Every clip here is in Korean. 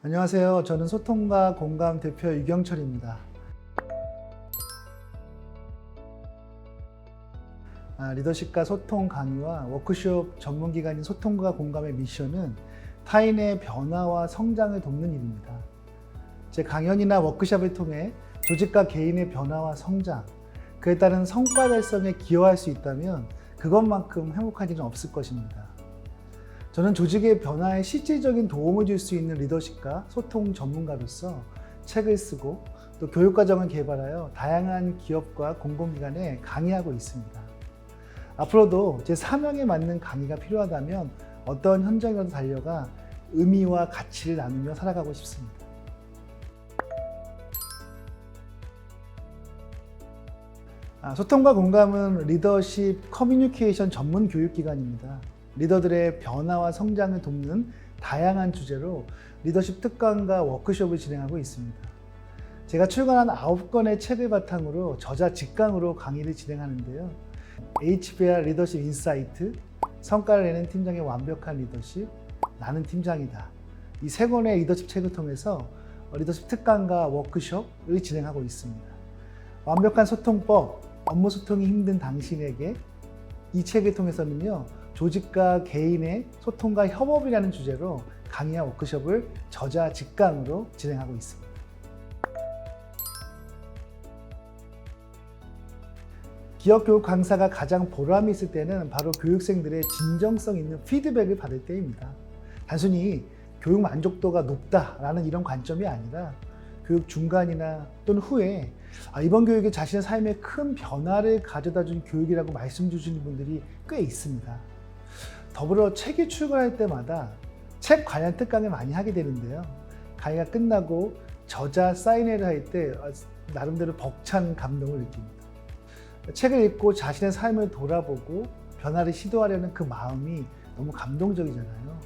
안녕하세요. 저는 소통과 공감 대표 유경철입니다. 리더십과 소통 강의와 워크숍 전문기관인 소통과 공감의 미션은 타인의 변화와 성장을 돕는 일입니다. 제 강연이나 워크숍을 통해 조직과 개인의 변화와 성장, 그에 따른 성과 달성에 기여할 수 있다면 그것만큼 행복한 일은 없을 것입니다. 저는 조직의 변화에 실질적인 도움을 줄 수 있는 리더십과 소통 전문가로서 책을 쓰고 또 교육과정을 개발하여 다양한 기업과 공공기관에 강의하고 있습니다. 앞으로도 제 사명에 맞는 강의가 필요하다면 어떤 현장이라도 달려가 의미와 가치를 나누며 살아가고 싶습니다. 소통과 공감은 리더십 커뮤니케이션 전문 교육기관입니다. 리더들의 변화와 성장을 돕는 다양한 주제로 리더십 특강과 워크숍을 진행하고 있습니다. 제가 출간한 9권의 책을 바탕으로 저자 직강으로 강의를 진행하는데요. HBR 리더십 인사이트, 성과를 내는 팀장의 완벽한 리더십, 나는 팀장이다. 이 3권의 리더십 책을 통해서 리더십 특강과 워크숍을 진행하고 있습니다. 완벽한 소통법, 업무 소통이 힘든 당신에게, 이 책을 통해서는요, 조직과 개인의 소통과 협업이라는 주제로 강의와 워크숍을 저자 직강으로 진행하고 있습니다. 기업 교육 강사가 가장 보람이 있을 때는 바로 교육생들의 진정성 있는 피드백을 받을 때입니다. 단순히 교육 만족도가 높다라는 이런 관점이 아니라 교육 중간이나 또는 후에 이번 교육이 자신의 삶에 큰 변화를 가져다 준 교육이라고 말씀 주시는 분들이 꽤 있습니다. 더불어 책이 출간할 때마다 책 관련 특강을 많이 하게 되는데요. 강의가 끝나고 저자 사인회를 할 때 나름대로 벅찬 감동을 느낍니다. 책을 읽고 자신의 삶을 돌아보고 변화를 시도하려는 그 마음이 너무 감동적이잖아요.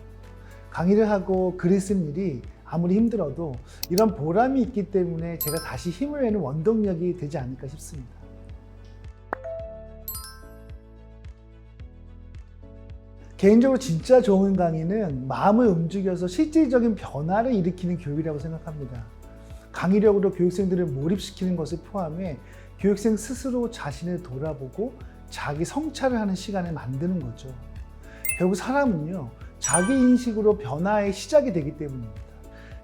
강의를 하고 글을 쓴 일이 아무리 힘들어도 이런 보람이 있기 때문에 제가 다시 힘을 내는 원동력이 되지 않을까 싶습니다. 개인적으로 진짜 좋은 강의는 마음을 움직여서 실질적인 변화를 일으키는 교육이라고 생각합니다. 강의력으로 교육생들을 몰입시키는 것을 포함해 교육생 스스로 자신을 돌아보고 자기 성찰을 하는 시간을 만드는 거죠. 결국 사람은요, 자기 인식으로 변화의 시작이 되기 때문입니다.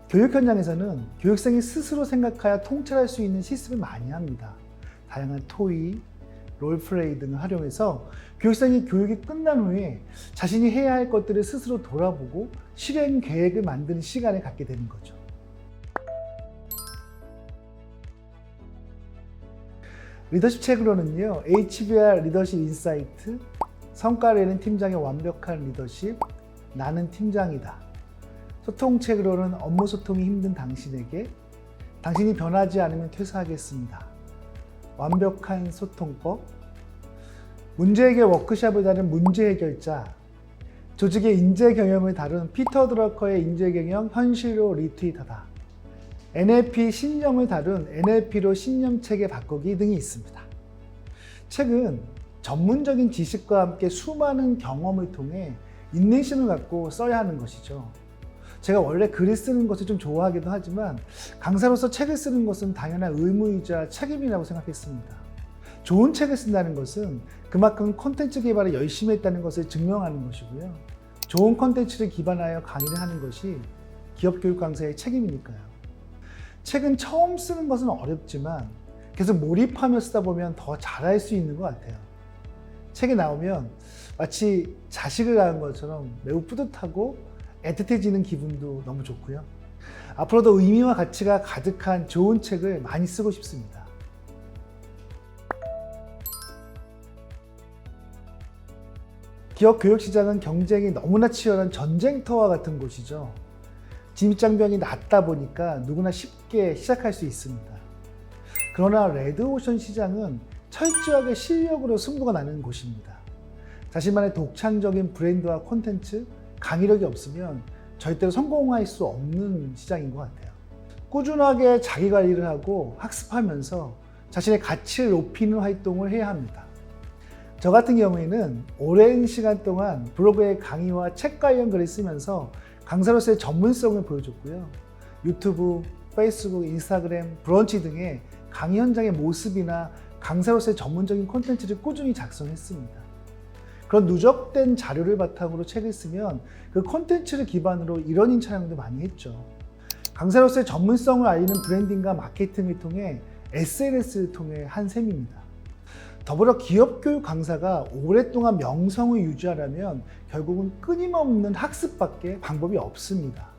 교육 현장에서는 교육생이 스스로 생각하여 통찰할 수 있는 실습을 많이 합니다. 다양한 토의, 롤플레이 등을 활용해서 교육생이 교육이 끝난 후에 자신이 해야 할 것들을 스스로 돌아보고 실행 계획을 만드는 시간을 갖게 되는 거죠. 리더십 책으로는요, HBR 리더십 인사이트, 성과를 내는 팀장의 완벽한 리더십, 나는 팀장이다. 소통책으로는 업무 소통이 힘든 당신에게, 당신이 변하지 않으면 퇴사하겠습니다. 완벽한 소통법, 문제해결 워크숍을 다룬 문제해결자, 조직의 인재 경영을 다룬 피터 드러커의 인재 경영 현실로 리트윗하다, NLP 신념을 다룬 NLP로 신념 체계 바꾸기 등이 있습니다. 책은 전문적인 지식과 함께 수많은 경험을 통해 인내심을 갖고 써야 하는 것이죠. 제가 원래 글을 쓰는 것을 좀 좋아하기도 하지만 강사로서 책을 쓰는 것은 당연한 의무이자 책임이라고 생각했습니다. 좋은 책을 쓴다는 것은 그만큼 콘텐츠 개발을 열심히 했다는 것을 증명하는 것이고요. 좋은 콘텐츠를 기반하여 강의를 하는 것이 기업 교육 강사의 책임이니까요. 책은 처음 쓰는 것은 어렵지만 계속 몰입하며 쓰다 보면 더 잘할 수 있는 것 같아요. 책이 나오면 마치 자식을 낳은 것처럼 매우 뿌듯하고 애틋해지는 기분도 너무 좋고요. 앞으로도 의미와 가치가 가득한 좋은 책을 많이 쓰고 싶습니다. 기업 교육 시장은 경쟁이 너무나 치열한 전쟁터와 같은 곳이죠. 진입장벽이 낮다 보니까 누구나 쉽게 시작할 수 있습니다. 그러나 레드오션 시장은 철저하게 실력으로 승부가 나는 곳입니다. 자신만의 독창적인 브랜드와 콘텐츠, 강의력이 없으면 절대로 성공할 수 없는 시장인 것 같아요. 꾸준하게 자기 관리를 하고 학습하면서 자신의 가치를 높이는 활동을 해야 합니다. 저 같은 경우에는 오랜 시간 동안 블로그에 강의와 책 관련 글을 쓰면서 강사로서의 전문성을 보여줬고요. 유튜브, 페이스북, 인스타그램, 브런치 등의 강의 현장의 모습이나 강사로서의 전문적인 콘텐츠를 꾸준히 작성했습니다. 그런 누적된 자료를 바탕으로 책을 쓰면 그 콘텐츠를 기반으로 일원인 촬영도 많이 했죠. 강사로서의 전문성을 알리는 브랜딩과 마케팅을 통해 SNS를 통해 한 셈입니다. 더불어 기업교육 강사가 오랫동안 명성을 유지하려면 결국은 끊임없는 학습밖에 방법이 없습니다.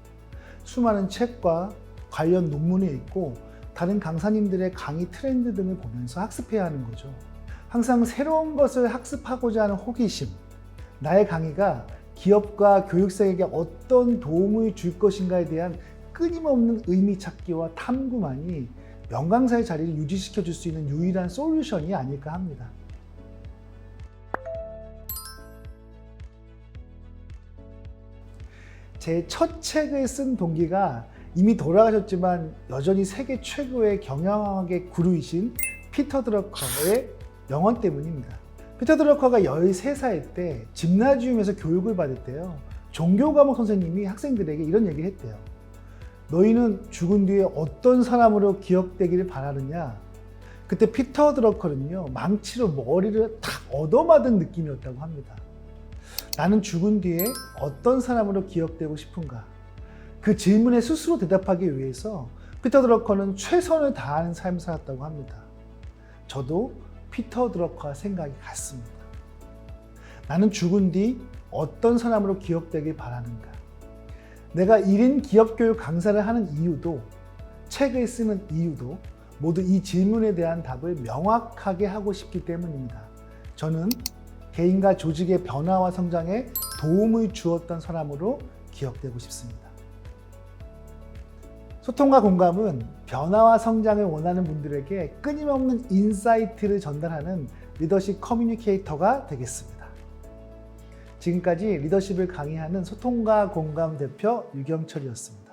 수많은 책과 관련 논문을 읽고 다른 강사님들의 강의 트렌드 등을 보면서 학습해야 하는 거죠. 항상 새로운 것을 학습하고자 하는 호기심, 나의 강의가 기업과 교육생에게 어떤 도움을 줄 것인가에 대한 끊임없는 의미 찾기와 탐구만이 명강사의 자리를 유지시켜 줄 수 있는 유일한 솔루션이 아닐까 합니다. 제 첫 책을 쓴 동기가 이미 돌아가셨지만 여전히 세계 최고의 경영학의 구루이신 피터 드러커의 명언 때문입니다. 피터 드러커가 13살 때 짐나지움에서 교육을 받을 때요, 종교 과목 선생님이 학생들에게 이런 얘기를 했대요. 너희는 죽은 뒤에 어떤 사람으로 기억되기를 바라느냐? 그때 피터 드러커는요, 망치로 머리를 탁 얻어맞은 느낌이었다고 합니다. 나는 죽은 뒤에 어떤 사람으로 기억되고 싶은가? 그 질문에 스스로 대답하기 위해서 피터 드러커는 최선을 다하는 삶을 살았다고 합니다. 저도 피터 드러커와 생각이 같습니다. 나는 죽은 뒤 어떤 사람으로 기억되길 바라는가? 내가 1인 기업교육 강사를 하는 이유도, 책을 쓰는 이유도 모두 이 질문에 대한 답을 명확하게 하고 싶기 때문입니다. 저는 개인과 조직의 변화와 성장에 도움을 주었던 사람으로 기억되고 싶습니다. 소통과 공감은 변화와 성장을 원하는 분들에게 끊임없는 인사이트를 전달하는 리더십 커뮤니케이터가 되겠습니다. 지금까지 리더십을 강의하는 소통과 공감 대표 유경철이었습니다.